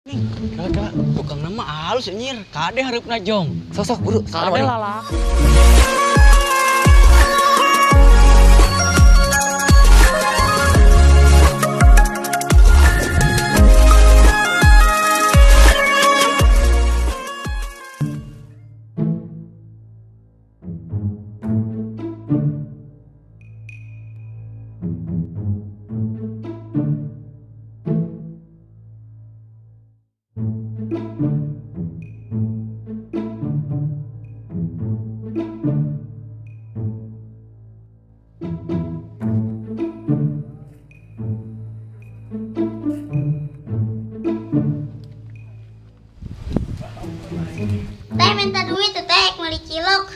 Kagak, tukang nama halus nyir, kade hareup najong. Sosok buru, Kade lalak. Teh minta duit tuh teh, beli cilok.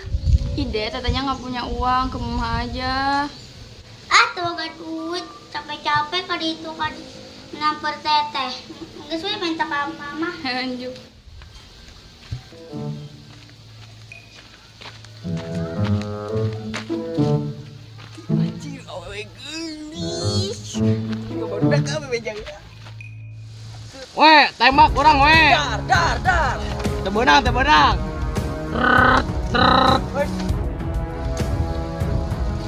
Ide, tetenya nggak punya uang, ke mama aja. Ah tuh gak duit, capek-capek kali itu kan ngamper teteh. Nggak suwe minta ke mama. Lanjut. Anjir, awewe geulis. Barudak kami bejang. Weh, tembak orang weh. Dar. Tebenang.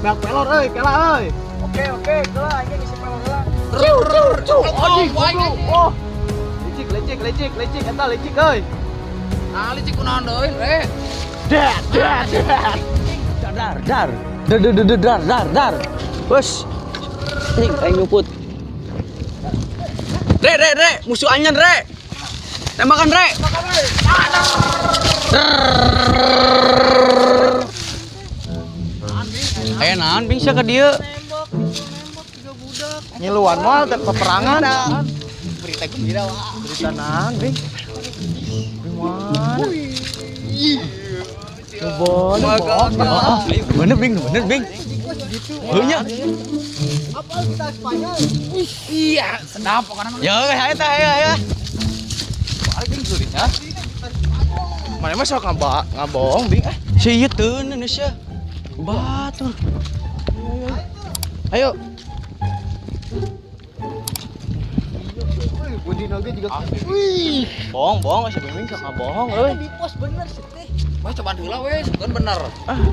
Bak pelor euy, kela euy. Oke, geula anjing isi pelor heula. Oh. Lecik eta lecik euy. Nah, licik kunaon deui, Re? Dar. Bos. Nih, aing nyuput. Re, musuh anyan, Re. Tembakan, Re. Aya naon bing sia ka dieu? Nyiluan moal teh peperangan. Berita gembira wah. Berita naon, Bing? Gimana? Bener, Bing. Heunya. Iya, sedap pokoknya. Ya, ayo. Paling sulit ya. Mana mah sok ngabohong, Bing. Si ieu teu Indonesia. Batur. Ayo. Bohong, si Bing sok ngabohong euy. Wah, coba heula we, sekeun bener.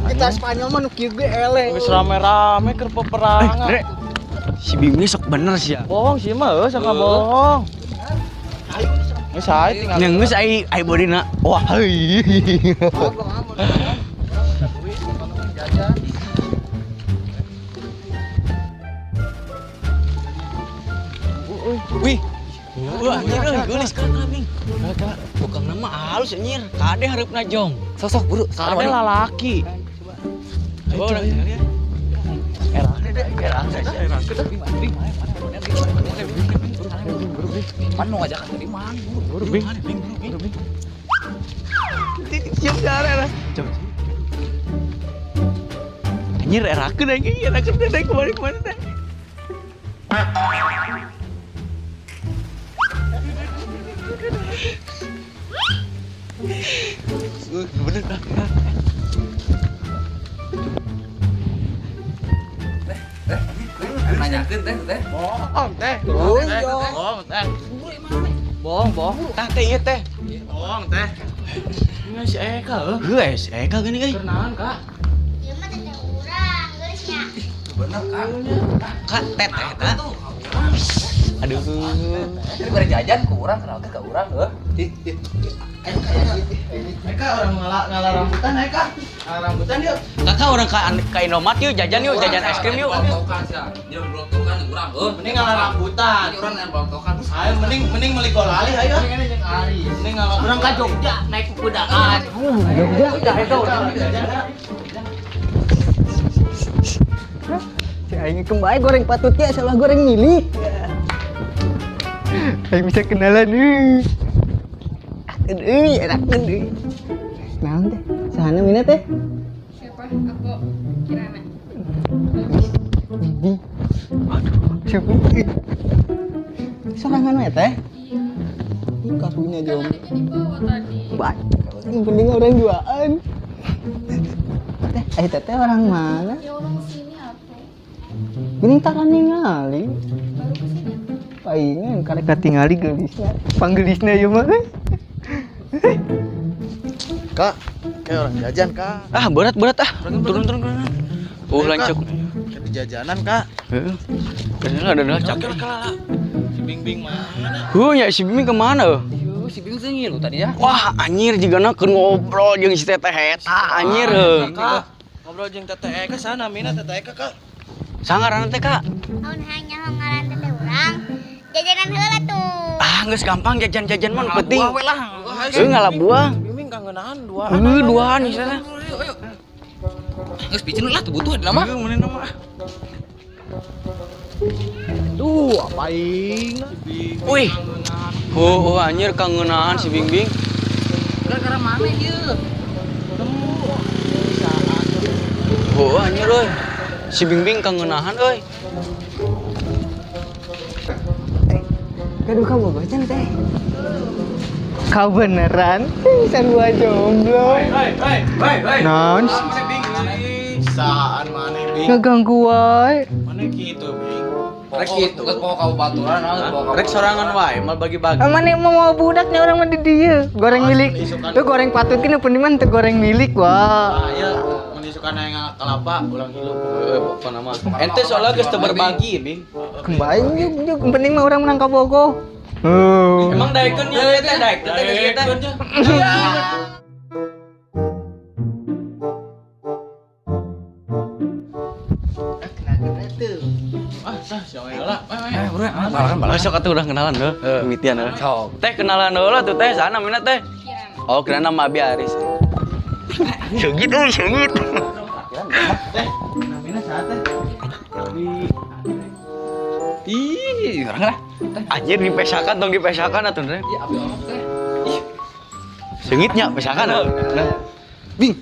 Kita Spanyol mah nu kieu ge ele. Geus rame-rame keur peperangan. Re. Si Bimnya sok bener sih ya. Bohong sih mah euy sok ngabohong. Geus sae tinggal. Ngeus ai bodina. Wah, heuy. Wih. Wah, anjir geulis kakak Bing. Kakak, tukang nama halus anjir, kade hareup najong. Sosok buru, Kade lalaki. Coba ulang sekali ya. Pan nu ngajakan tadi man. Buru Bing. Siap cara. Coba. Anjir erakeun teh kemana teh. Bener dah. Nanyakeun teh. Bohong teh. Bohong. Tah teh ieu teh. Bohong teh. Ini si Eka heuh. Si Eka geuning euy. Kenaon, Kak? Ieu mah teteh urang, geulisnya. Bener kan? Kak teteh eta. Aduh. Jadi bari jajan ku urang kenal ke urang heuh. Eka orang ngalah rambutan, Eka. Ngalah rambutan yuk. Kakak orang ka Indomaret yuk jajan es krim yuk. Blok-blokan sia. Dia blok-blokan di urang heuh. Mending ngalah rambutan. Ini urang yang blok-blokan. Ayo mending meuli golali ayo. Mending Ari. Mending ngalah urang ka Jogja naik kudaan. Jogja. Udah itu urang jajan. Si aing kembali goreng patutnya salah goreng milik. Aing bisa kenalan nih. Enak nih. Naon teh? Sahana mina teh? Siapa? Aku Kirana. Bibi. Aduh, siapa ini? Sorangan we teh? Iya. Kasunya Kan jom. adiknya dibawa tadi. Baik. Yang penting orang juaan. Teh, teteh orang mana? Ya orang sini apa? Gini tak ningali. Baru kesini. Palingan karek katingali geulisna. Panggelisna ieu mah. Kak, kayak orang jajan, Kak. Ah, berat ah. Turun. Oh, lancuk. Kayak di jajanan, Kak. Heeh. Kayaknya ada cakep. Si Bing mana? Ya si Bing kemana? Si Bing sengil tadi ya. Wah, anjir jigana keur ngobrol jeung si Teteh eta anjir. Kak, ngobrol jeung Teteh Eka sana, mina Teteh Eka, Kak. Sangaran teh, Kak. Tahun hanya ngaran teteh urang. Jajanan heula tuh. Ah, geus gampang jajan-jajan mah nu penting. Buah we lah. Ngalabuah. Bing kangenahan dua. Duaan di sana. Ayo. Geus picen lah tuh butuh ada mah. Mana nama? Tuh, apaing? Wih. Oh, anjir kangenahan si Bing. Gara-gara mana ieu? Oh, anjir euy. Si Bing kangenahan euy. Gaduh kamu bacan teh. Kau beneran sarua jomblo. Non, Saan mana, Bing? ngeganggu wae. Mana gitu, Bing? Rek kitu geus poho ka baturan Rek sorangan wae mal bagi-bagi. Mana mau budaknya orang mah di dieu. Goreng milik. Tuh goreng patut kena pendiman teu goreng milik wah. Aya menisukan yang kelapa ulang hilup. Apa nama? Ente soalnya geus teu berbagi, Bing. Kembali juk penting mah orang menang kabogo. Oh. Emang daekeun ieu teh daekeun teh geus eta. Besok atuh udah kenalan deh, mimitian deh. Teh kenalan dulu tuh teh, sana mina teh. Oh, kira nama Abi Aris. Segitu. Ih, orang lah. Anjir dipesakan atuh teh. Iya, abi omong teh. Seungitnya pesakan. Nah. Bing.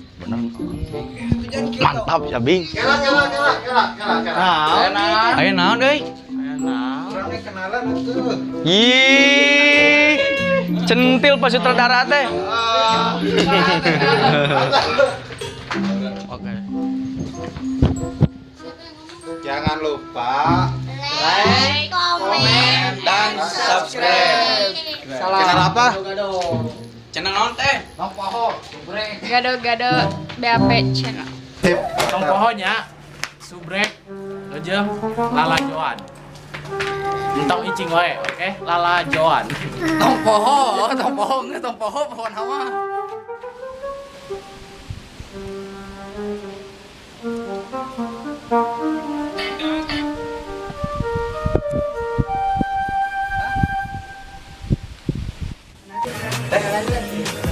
Mantap ya, Bing. Kela. Ayo naon deui? Orangnya kenalan tuh. Ih, centil pas sutradara teh. Oke. Jangan lupa Like, komen, dan subscribe. channel apa? Cenah naon teh? Tong poho, subrek. Gado BAP channel. Tong pohonya subrek lejem lala joan. Entong icing wae, oke? Lala joan. Tong poho pohon hawa.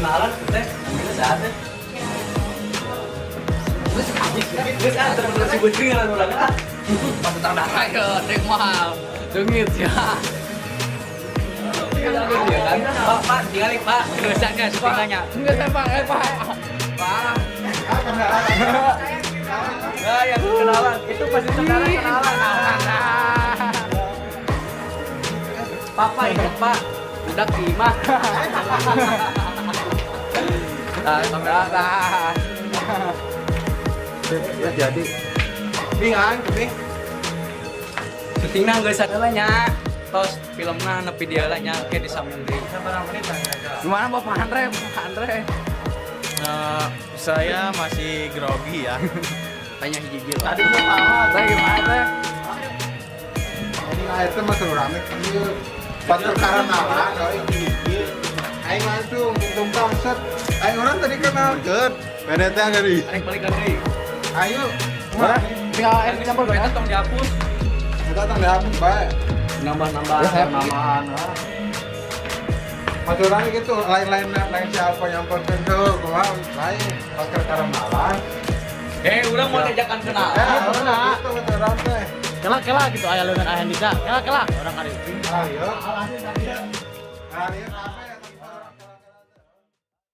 Kenalan teh. Mina saat teh. Geus antar si Butri ngaran urang. Pas terdara ya, dek mahal. Dengit ya. Pak, tinggal Pak. Geus guys, tinggalnya. Enggak teh Pak, Pak. Nah, yang kenalan itu pasti saudara kenalan. Papa ingat Pak, udah kimah. Saudara. Ya jadi. Bingan, Bing. Syutingna geus sadeula nya. Tos filmna nepi dia lah nya ke di Samundri. Gimana Bapak Andre? Saya masih grogi ya. Tanya hiji Tadi gua tahu. Teh gimana teh? Ini air teh mah rame kieu. Batur karanalan euy kieu. Aing langsung untung set. Aing orang tadi kenalkeun. Beda teh dari. Rek balik deui. Ayo. Mana? Tinggal air campur Eta kan? tong dihapus. Kita tang dihapus bae. Nambah-nambah. Namahan. Maturan gitu, lain siapa yang penting tuh, gua lain pakai karanalan. Urang mau ajakan kenalan. Udah, gitu maturan teh. Kela gitu aya leungeun aya Hendika. Kela orang kali. Ayo. Ayo.